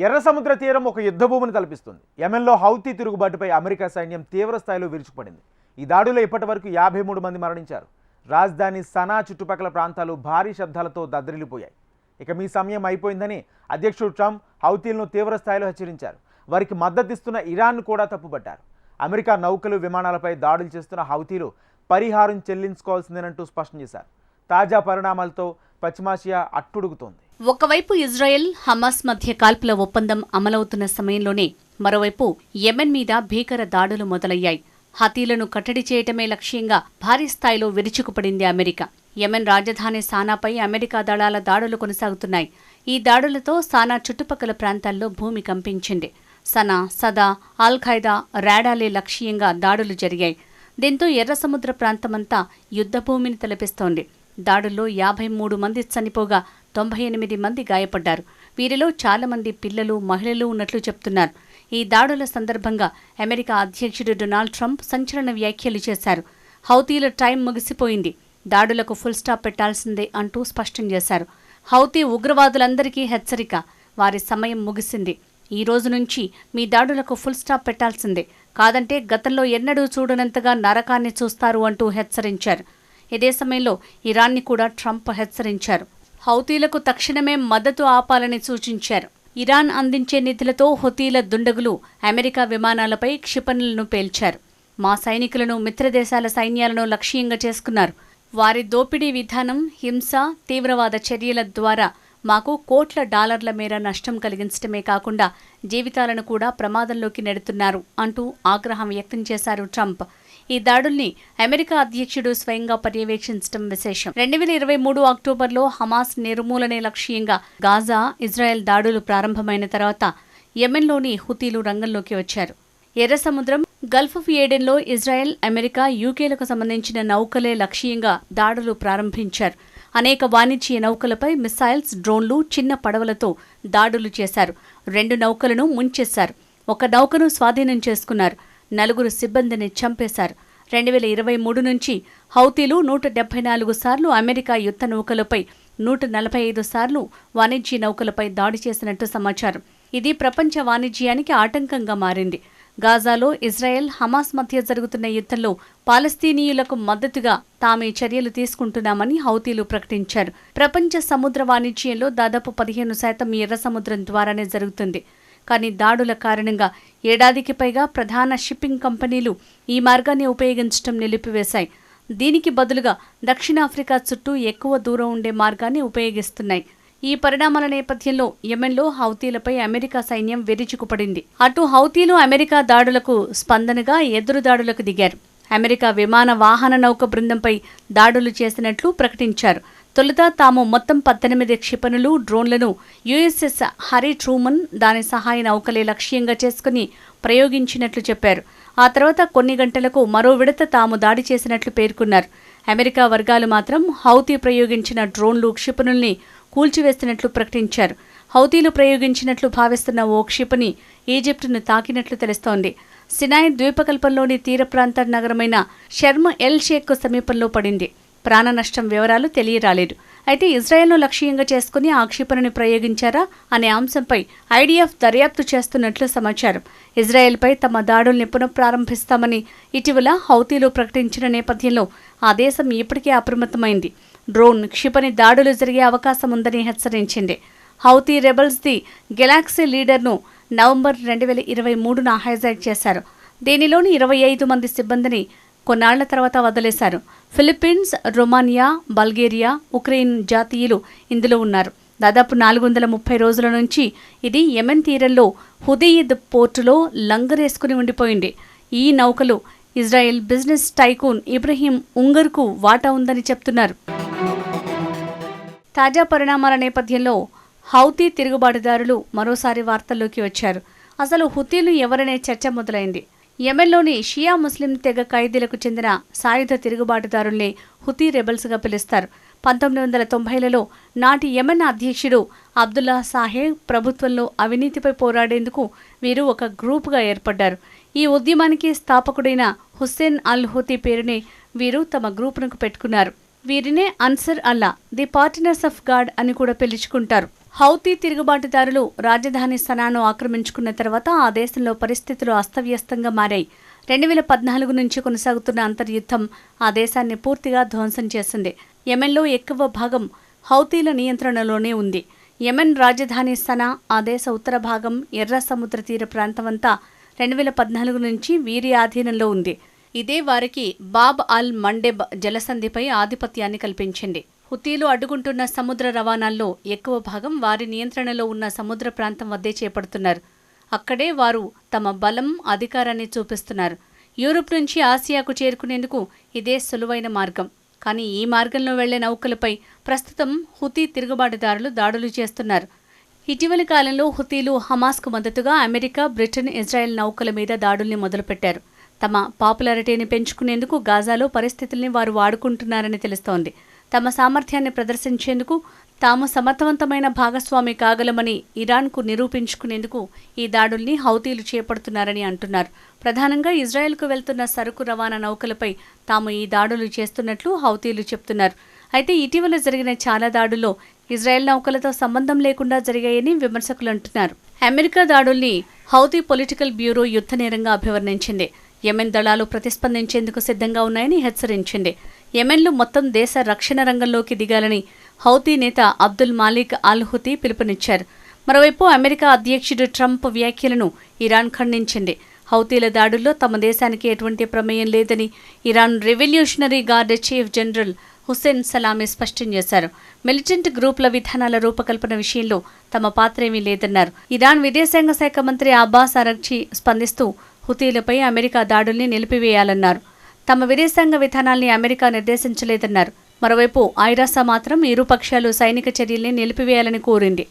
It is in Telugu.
ఎర్ర సముద్ర తీరం ఒక యుద్ధభూమిని తలపిస్తుంది. యెమెన్లో హౌతీ తిరుగుబాటుపై అమెరికా సైన్యం తీవ్ర స్థాయిలో విరుచుకుపడింది. ఈ దాడిలో ఇప్పటివరకు 53 మంది మరణించారు. రాజధాని సనా చుట్టుపక్కల ప్రాంతాలు భారీ శబ్దాలతో దద్దరిల్లిపోయాయి. ఇక మీ సమయం అయిపోయిందని అధ్యక్షుడు ట్రంప్ హౌతీలను తీవ్ర స్థాయిలో హెచ్చరించారు. వారికి మద్దతిస్తున్న ఇరాన్ కూడా తప్పుపట్టారు. అమెరికా నౌకలు విమానాలపై దాడులు చేస్తున్న హౌతీలు పరిహారం చెల్లించుకోవాల్సిందేనంటూ స్పష్టం చేశారు. తాజా పరిణామాలతో పశ్చిమాసియా అట్టుడుగుతోంది. ఒకవైపు ఇజ్రాయెల్ హమాస్ మధ్య కాల్పుల ఒప్పందం అమలవుతున్న సమయంలోనే మరోవైపు యెమెన్ మీద భీకర దాడులు మొదలయ్యాయి. హతీలను కట్టడి చేయటమే లక్ష్యంగా భారీ స్థాయిలో విరుచుకుపడింది అమెరికా. యెమెన్ రాజధాని సానాపై అమెరికా దళాల దాడులు కొనసాగుతున్నాయి. ఈ దాడులతో సానా చుట్టుపక్కల ప్రాంతాల్లో భూమి కంపించింది. సనా, సదా, అల్ ఖైదా, రాడాలే లక్ష్యంగా దాడులు జరిగాయి. దీంతో ఎర్ర సముద్ర ప్రాంతమంతా యుద్ధభూమిని తలపిస్తోంది. దాడుల్లో 53 మంది చనిపోగా 98 మంది గాయపడ్డారు. వీరిలో చాలా మంది పిల్లలు, మహిళలు ఉన్నట్లు చెప్తున్నారు. ఈ దాడుల సందర్భంగా అమెరికా అధ్యక్షుడు డొనాల్డ్ ట్రంప్ సంచలన వ్యాఖ్యలు చేశారు. హౌతీల టైం ముగిసిపోయింది, దాడులకు ఫుల్ స్టాప్ పెట్టాల్సిందే అంటూ స్పష్టం చేశారు. హౌతీ ఉగ్రవాదులందరికీ హెచ్చరిక, వారి సమయం ముగిసింది. ఈ రోజు నుంచి మీ దాడులకు ఫుల్ స్టాప్ పెట్టాల్సిందే, కాదంటే గతంలో ఎన్నడూ చూడనంతగా నరకాన్ని చూస్తారు అంటూ హెచ్చరించారు. ఇదే సమయంలో ఇరాన్ని కూడా ట్రంప్ హెచ్చరించారు. హౌతీలకు తక్షణమే మద్దతు ఆపాలని సూచించారు. ఇరాన్ అందించే నిధులతో హౌతీల దుండగులు అమెరికా విమానాలపై క్షిపణులను పేల్చారు. మా సైనికులను, మిత్రదేశాల సైన్యాలను లక్ష్యంగా చేసుకున్నారు. వారి దోపిడీ విధానం, హింస, తీవ్రవాద చర్యల ద్వారా మాకు కోట్ల డాలర్ల మేర నష్టం కలిగించడమే కాకుండా జీవితాలను కూడా ప్రమాదంలోకి నెడుతున్నారు అంటూ ఆగ్రహం వ్యక్తం చేశారు ట్రంప్. ఈ దాడుల్ని అమెరికా అధ్యక్షుడు స్వయంగా పర్యవేక్షించడం విశేషం. 2023 అక్టోబర్లో హమాస్ నిర్మూలనే లక్ష్యంగా గాజా, ఇజ్రాయెల్ దాడులు ప్రారంభమైన తర్వాత యెమెన్లోని హుతీలు రంగంలోకి వచ్చారు. ఎర్ర సముద్రం, గల్ఫ్ ఆఫ్ ఏడెన్లో ఇజ్రాయెల్, అమెరికా, యూకేలకు సంబంధించిన నౌకలే లక్ష్యంగా దాడులు ప్రారంభించారు. అనేక వాణిజ్య నౌకలపై మిసైల్స్, డ్రోన్లు, చిన్న పడవలతో దాడులు చేశారు. 2 నౌకలను ముంచేశారు. ఒక నౌకను స్వాధీనం చేసుకున్నారు. 4 సిబ్బందిని చంపేశారు. 2023 నుంచి హౌతీలు 174 సార్లు అమెరికా యుద్ధ నౌకలపై, 145 సార్లు వాణిజ్య నౌకలపై దాడి చేసినట్టు సమాచారం. ఇది ప్రపంచ వాణిజ్యానికి ఆటంకంగా మారింది. గాజాలో ఇజ్రాయెల్, హమాస్ మధ్య జరుగుతున్న యుద్ధంలో పాలస్తీనీయులకు మద్దతుగా తామే చర్యలు తీసుకుంటున్నామని హౌతీలు ప్రకటించారు. ప్రపంచ సముద్ర వాణిజ్యంలో దాదాపు 15% ఎర్ర సముద్రం ద్వారానే జరుగుతుంది. కానీ దాడుల కారణంగా ఏడాదికి పైగా ప్రధాన షిప్పింగ్ కంపెనీలు ఈ మార్గాన్ని ఉపయోగించడం నిలిపివేశాయి. దీనికి బదులుగా దక్షిణాఫ్రికా చుట్టూ ఎక్కువ దూరం ఉండే మార్గాన్ని ఉపయోగిస్తున్నాయి. ఈ పరిణామాల నేపథ్యంలో యెమెన్లో హౌతీలపై అమెరికా సైన్యం విరుచుకుపడింది. అటు హౌతీలు అమెరికా దాడులకు స్పందనగా ఎదురు దాడులకు దిగారు. అమెరికా విమాన వాహన నౌక బృందంపై దాడులు చేసినట్లు ప్రకటించారు. తొలుత తాము మొత్తం 18 క్షిపణులు, డ్రోన్లను యుఎస్ఎస్ హరీ ట్రూమన్, దాని సహాయ నౌకలే లక్ష్యంగా చేసుకుని ప్రయోగించినట్లు చెప్పారు. ఆ తర్వాత కొన్ని గంటలకు మరో విడత తాము దాడి చేసినట్లు పేర్కొన్నారు. అమెరికా వర్గాలు మాత్రం హౌతీ ప్రయోగించిన డ్రోన్లు, క్షిపణుల్ని కూల్చివేస్తున్నట్లు ప్రకటించారు. హౌతీలు ప్రయోగించినట్లు భావిస్తున్న ఓ క్షిపణి ఈజిప్టును తాకినట్లు తెలుస్తోంది. సినాయ్ ద్వీపకల్పంలోని తీర ప్రాంత నగరమైన షర్మ్ ఎల్ షేక్ సమీపంలో పడింది. ప్రాణ నష్టం వివరాలు తెలియరాలేదు. అయితే ఇజ్రాయెల్ను లక్ష్యంగా చేసుకుని ఆ క్షిపణిని ప్రయోగించారా అనే అంశంపై ఐడిఎఫ్ దర్యాప్తు చేస్తున్నట్లు సమాచారం. ఇజ్రాయెల్పై తమ దాడుల్ని పునఃప్రారంభిస్తామని ఇటీవల హౌతీలు ప్రకటించిన నేపథ్యంలో ఆ దేశం ఇప్పటికే అప్రమత్తమైంది. డ్రోన్, క్షిపణి దాడులు జరిగే అవకాశం ఉందని హెచ్చరించింది. హౌతీ రెబల్స్ ది గెలాక్సీ లీడర్ను నవంబర్ 2023న హైజాక్ చేశారు. దీనిలోని 25 మంది సిబ్బందిని కొన్నాళ్ల తర్వాత వదిలేశారు. ఫిలిప్పీన్స్, రొమానియా, బల్గేరియా, ఉక్రెయిన్ జాతీయులు ఇందులో ఉన్నారు. దాదాపు 430 రోజుల నుంచి ఇది యెమెన్ తీరంలో హుదైద్ పోర్టులో లంగరేసుకుని ఉండిపోయింది. ఈ నౌకలు ఇజ్రాయెల్ బిజినెస్ టైకూన్ ఇబ్రహీం ఉంగర్కు వాటా ఉందని చెప్తున్నారు. తాజా పరిణామాల నేపథ్యంలో హౌతీ తిరుగుబాటుదారులు మరోసారి వార్తల్లోకి వచ్చారు. అసలు హుతీలు ఎవరనే చర్చ మొదలైంది. యెమెన్లోని షియా ముస్లిం తెగ ఖైదీలకు చెందిన సాయుధ తిరుగుబాటుదారుల్ని హుతీ రెబల్స్గా పిలుస్తారు. 1990లలో నాటి యెమెన్ అధ్యక్షుడు అబ్దుల్లా సాహెబ్ ప్రభుత్వంలో అవినీతిపై పోరాడేందుకు వీరు ఒక గ్రూపుగా ఏర్పడ్డారు. ఈ ఉద్యమానికి స్థాపకుడైన హుస్సేన్ అల్ హుతీ పేరుని వీరు తమ గ్రూపునకు పెట్టుకున్నారు. వీరినే Ansar Allah, the partners of God అని కూడా పిలుచుకుంటారు. హౌతీ తిరుగుబాటుదారులు రాజధాని సనాను ఆక్రమించుకున్న తర్వాత ఆ దేశంలో పరిస్థితులు అస్తవ్యస్తంగా మారాయి. 2014 నుంచి కొనసాగుతున్న అంతర్యుద్ధం ఆ దేశాన్ని పూర్తిగా ధ్వంసం చేసింది. యెమెన్లో ఎక్కువ భాగం హౌతీల నియంత్రణలోనే ఉంది. యెమెన్ రాజధాని సనా, ఆ దేశ ఉత్తర భాగం, ఎర్ర సముద్ర తీర ప్రాంతమంతా 2014 నుంచి వీరి ఆధీనంలో ఉంది. ఇదే వారికి బాబ్ అల్ మండెబ్ జలసంధిపై ఆధిపత్యాన్ని కల్పించింది. హుతీలు అడ్డుకుంటున్న సముద్ర రవాణాల్లో ఎక్కువ భాగం వారి నియంత్రణలో ఉన్న సముద్ర ప్రాంతం వద్దే చేపడుతున్నారు. అక్కడే వారు తమ బలం, అధికారాన్ని చూపిస్తున్నారు. యూరప్ నుంచి ఆసియాకు చేరుకునేందుకు ఇదే సులువైన మార్గం. కానీ ఈ మార్గంలో వెళ్లే నౌకలపై ప్రస్తుతం హుతీ తిరుగుబాటుదారులు దాడులు చేస్తున్నారు. ఇటీవలి కాలంలో హుతీలు హమాస్కు మద్దతుగా అమెరికా, బ్రిటన్, ఇజ్రాయెల్ నౌకల మీద దాడుల్ని మొదలుపెట్టారు. తమ పాపులారిటీని పెంచుకునేందుకు గాజాలో పరిస్థితుల్ని వారు వాడుకుంటున్నారని తెలుస్తోంది. తమ సామర్థ్యాన్ని ప్రదర్శించేందుకు, తాము సమర్థవంతమైన భాగస్వామి కాగలమని ఇరాన్కు నిరూపించుకునేందుకు ఈ దాడుల్ని హౌతీలు చేపడుతున్నారని అంటున్నారు. ప్రధానంగా ఇజ్రాయెల్కు వెళ్తున్న సరుకు రవాణా నౌకలపై తాము ఈ దాడులు చేస్తున్నట్లు హౌతీలు చెప్తున్నారు. అయితే ఇటీవల జరిగిన చాలా దాడుల్లో ఇజ్రాయెల్ నౌకలతో సంబంధం లేకుండా జరిగాయని విమర్శకులు అంటున్నారు. అమెరికా దాడుల్ని హౌతీ పొలిటికల్ బ్యూరో యుద్ధనేరంగా అభివర్ణించింది. యెమెన్ దళాలు ప్రతిస్పందించేందుకు సిద్ధంగా ఉన్నాయని హెచ్చరించింది. యెమెన్లు మొత్తం దేశ రక్షణ రంగంలోకి దిగాలని హౌతీ నేత అబ్దుల్ మాలిక్ అల్ హుతీ పిలుపునిచ్చారు. మరోవైపు అమెరికా అధ్యక్షుడు ట్రంప్ వ్యాఖ్యలను ఇరాన్ ఖండించింది. హౌతీల దాడుల్లో తమ దేశానికి ఎటువంటి ప్రమేయం లేదని Iran revolutionary guard chief general Hussein Salami స్పష్టం చేశారు. మిలిటెంట్ గ్రూపుల విధానాల రూపకల్పన విషయంలో తమ పాత్రేమీ లేదన్నారు. ఇరాన్ విదేశాంగ శాఖ మంత్రి అబ్బాస్ అరగ్చి స్పందిస్తూ హుతీలపై అమెరికా దాడుల్ని నిలిపివేయాలన్నారు. తమ విదేశాంగ విధానాల్ని అమెరికా నిర్దేశించలేదన్నారు. మరోవైపు ఐరాస మాత్రం ఇరు పక్షాలు సైనిక చర్యల్ని నిలిపివేయాలని కోరింది.